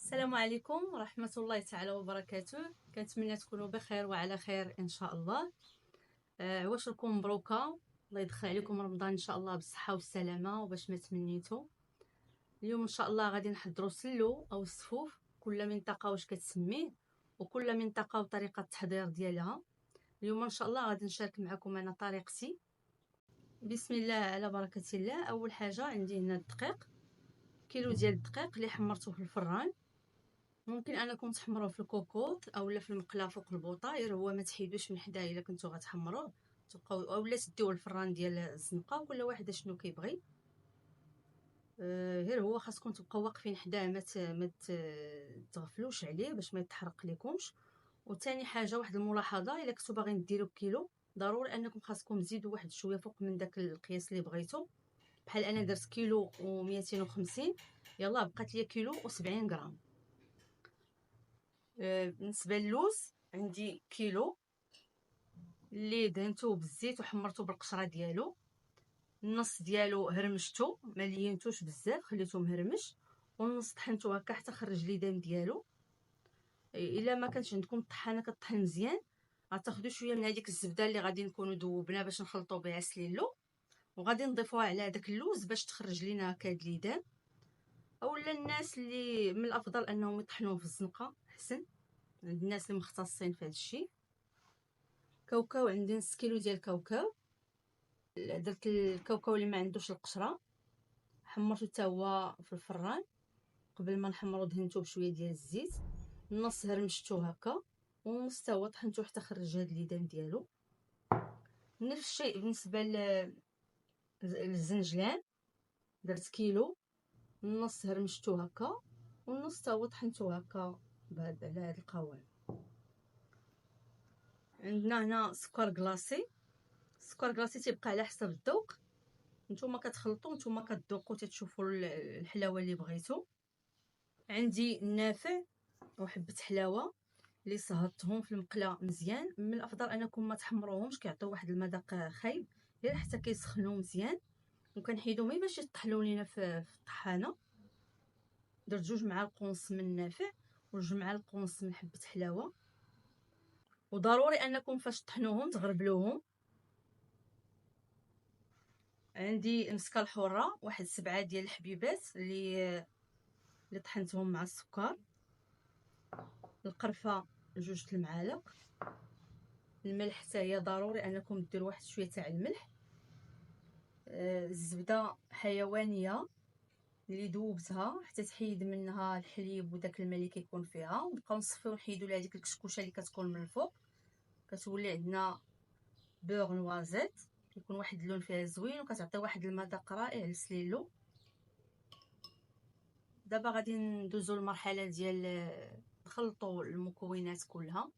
السلام عليكم ورحمة الله تعالى وبركاته. كنتمنى تكونوا بخير وعلى خير ان شاء الله. عواشركم مبروكة، الله يدخل عليكم رمضان ان شاء الله بالصحة والسلامة وباش ما تمنيتو. اليوم ان شاء الله غادي نحضروا سلو او السفوف، كل منطقة واش كتسميه وكل منطقة وطريقة التحضير ديالها. اليوم ان شاء الله غادي نشارك معكم انا طريقتي. بسم الله على بركة الله. اول حاجة عندي هنا الدقيق، كيلو ديال الدقيق اللي حمرته في الفران. ممكن انكم تحمروه في الكوكوط اولا في المقله فوق البوطه، هو ما تحيدوش من حداه الا كنتو غتحمروه، تبقاو اولا تديوه الفران ديال الزنقه، كل واحد شنو كيبغي. غير هو خاصكم تبقاو واقفين حداه، ما تغفلوش عليه باش ما يتحرق لكمش. وثاني حاجه، واحد الملاحظه، الا كنتو باغيين ديروا كيلو ضروري انكم خاصكم تزيدوا واحد شويه فوق من داك القياس اللي بغيتو. بحال انا درت كيلو و250، يلا بقات ليا كيلو و70 غرام. بالنسبه للوز عندي كيلو اللي دهنتوه بالزيت وحمرته بالقشره ديالو. النص ديالو هرمشتو، ما لينتوش بزاف، خليته مهرمش، والنص طحنته هكا حتى خرج لي دم ديالو. الا ما كانش عندكم الطحانه كطحن مزيان، غتاخذوا شويه من هذيك الزبده اللي غادي نكونوا ذوبنا باش نخلطوا بها سليلو، وغادي نضيفوها على هذاك اللوز باش تخرج لينا هكا هاد ليدان. اولا الناس اللي من الافضل انهم يطحنوه في الزنقه احسن، عند الناس اللي مختصين في هذا الشيء. كاوكاو عندي نص كيلو ديال الكاوكاو، درت الكاوكاو اللي ما عندوش القشره، حمرته حتى هو في الفران. قبل ما نحمرو دهنته بشويه ديال الزيت، النص هرمشتو هكا، والنص حتى هو طحنته حتى خرج هاد الليدان ديالو. نفس الشيء بالنسبه للزنجلان، درت كيلو، النص هرمشتو هكا، والنص حتى هو طحنته هكا على هاد القوام. عندنا هنا سكر كلاصي. السكر كلاصي تيبقى على حسب الذوق، نتوما كتخلطوا، نتوما كتذوقوا تتشوفوا الحلاوه اللي بغيتو. عندي النافع وحبه حلاوه اللي صهدتهم في المقله مزيان. من الافضل انكم ما تحمروهمش، كيعطيو واحد المذاق خايب، غير حتى كيسخنوا مزيان. وكنحيدهم غير باش يطحلوا لينا في الطحانه. درت 2 معالق ونص من النافع و2 معالق ونص من حبه حلاوه. وضروري انكم فاش تطحنوهم تغربلوهم. عندي المسكه الحره، واحد 7 ديال الحبيبات اللي طحنتهم مع السكر. القرفه 2 المعالق. الملح حتى هي ضروري انكم ديروا واحد شويه تاع الملح. الزبده حيوانيه اللي ذوبتها حتى تحيد منها الحليب وداك الماء اللي كيكون فيها، ونبقاو نصفيو ونحيدوا لها ديك الكشكوشه اللي كتكون من الفوق. كتولي عندنا بور نوازيت، كيكون واحد اللون فيها زوين وكتعطي واحد المذاق رائع للسليلو. دابا غادي ندوزو للمرحله ديال نخلطوا المكونات كلها.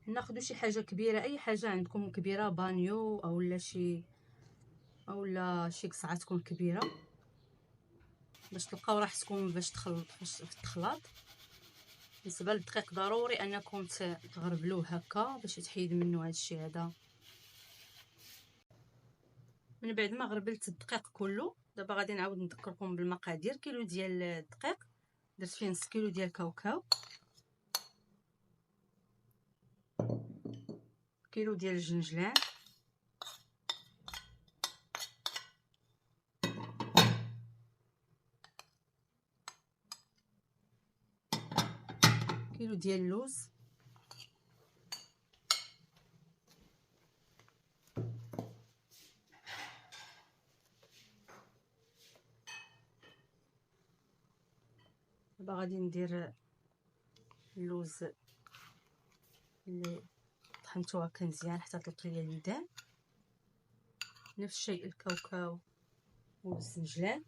ناخذ شي حاجه كبيره، اي حاجه عندكم كبيره، بانيو اولا شي قصعه تكون كبيره باش تلقاو راحتكم باش في التخلاط. بالنسبه للدقيق ضروري انكم تغربلوه هكا باش يتحيد منه هذا الشيء هذا. من بعد ما غربلت الدقيق كله، دابا غادي نعاود نذكركم بالمقادير. كيلو ديال الدقيق درت فيه نص كيلو ديال الكاوكاو، كيلو ديال الجنجلان، كيلو ديال اللوز، دابا غادي ندير اللوز اللي طحنتو هكا مزيان حتى طلق ليا اليدان. نفس الشيء الكاوكاو والزنجلان.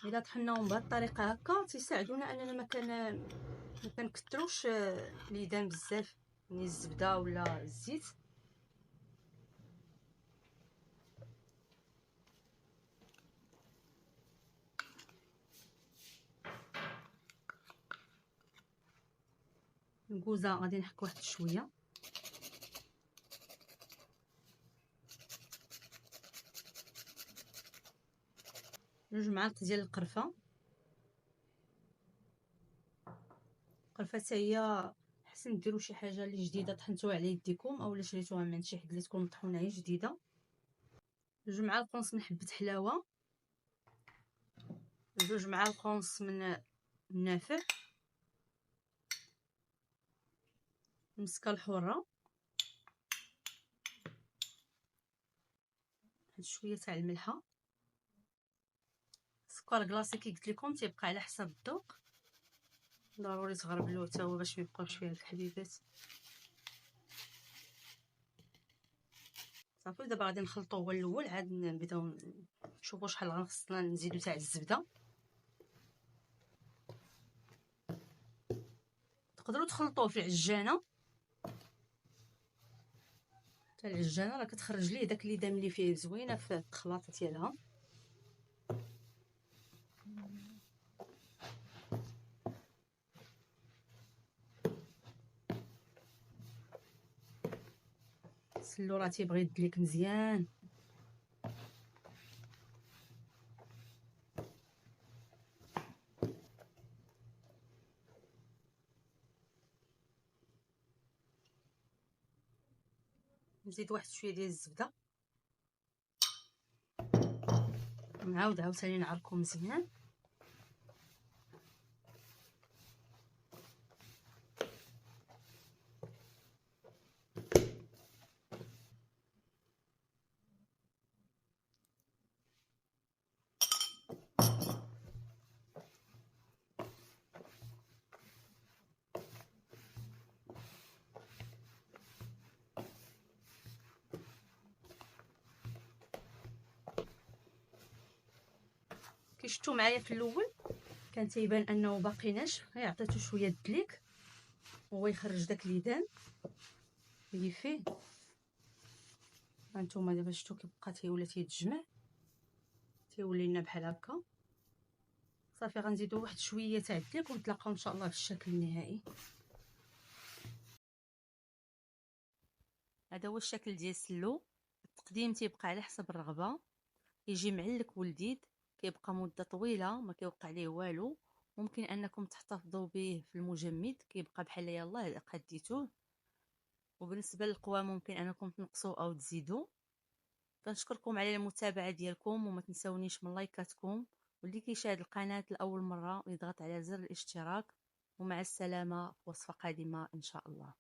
الا طحناهم بهذه الطريقه هكا تيساعدونا اننا ما كنكثروش اليدان بزاف من الزبده ولا الزيت. الكوزه غادي نحك واحد شويه، جوج معالق ديال القرفه. القرفه حتى هي حسن ديروا شي حاجه اللي جديده طحنتوها على يديكم اولا شريتوها من شي حد اللي تكون مطحونه هي جديده. جوج معالق ونص من حبه حلاوه، جوج معالق ونص من النافع، المسكه الحره، واحد شويه تاع الملحه، سكر كلاصي كي قلت لكم تيبقى على حسب الذوق، ضروري تغربلوه حتى هو باش ميبقاوش فيه هاد الحبيبات. صافي دابا غادي نخلطو هو الاول، عاد نبداو نشوفوا شحال غنخصنا نزيدو تاع الزبده. تقدروا تخلطوه في العجانه، حتى العجانه راه كتخرج ليه داك اللي دام اللي فيه زوينه في الخلاطه ديالها. السلو راه تيبغي يدلك مزيان. نزيد واحد شويه ديال الزبده، نعاود عاوتاني نعركو مزيان. كي شفتوا معايا في الاول كان تيبان انه باقي ناشف، غير عطيتو شويه دليك وهو يخرج داك الليدان اللي فيه. هانتوما دابا شفتوا كيبقى تيولي تيتجمع، تيولي لنا بحال هكا. صافي غنزيدو واحد شويه تاع الدليك ونتلاقاو ان شاء الله في الشكل النهائي. هذا هو الشكل ديال السلو. التقديم تيبقى على حسب الرغبه، يجي معلك ولذيذ، كيبقى مده طويله ما كيوقع ليه والو. ممكن انكم تحتفظوا به في المجمد كيبقى بحال يلاه قديتوه. وبالنسبه للقوام ممكن انكم تنقصوا او تزيدوا. كنشكركم على المتابعه ديالكم، وما تنسونيش من لايكاتكم، واللي كيشاهد القناه لاول مره يضغط على زر الاشتراك. ومع السلامه في وصفه قادمه ان شاء الله.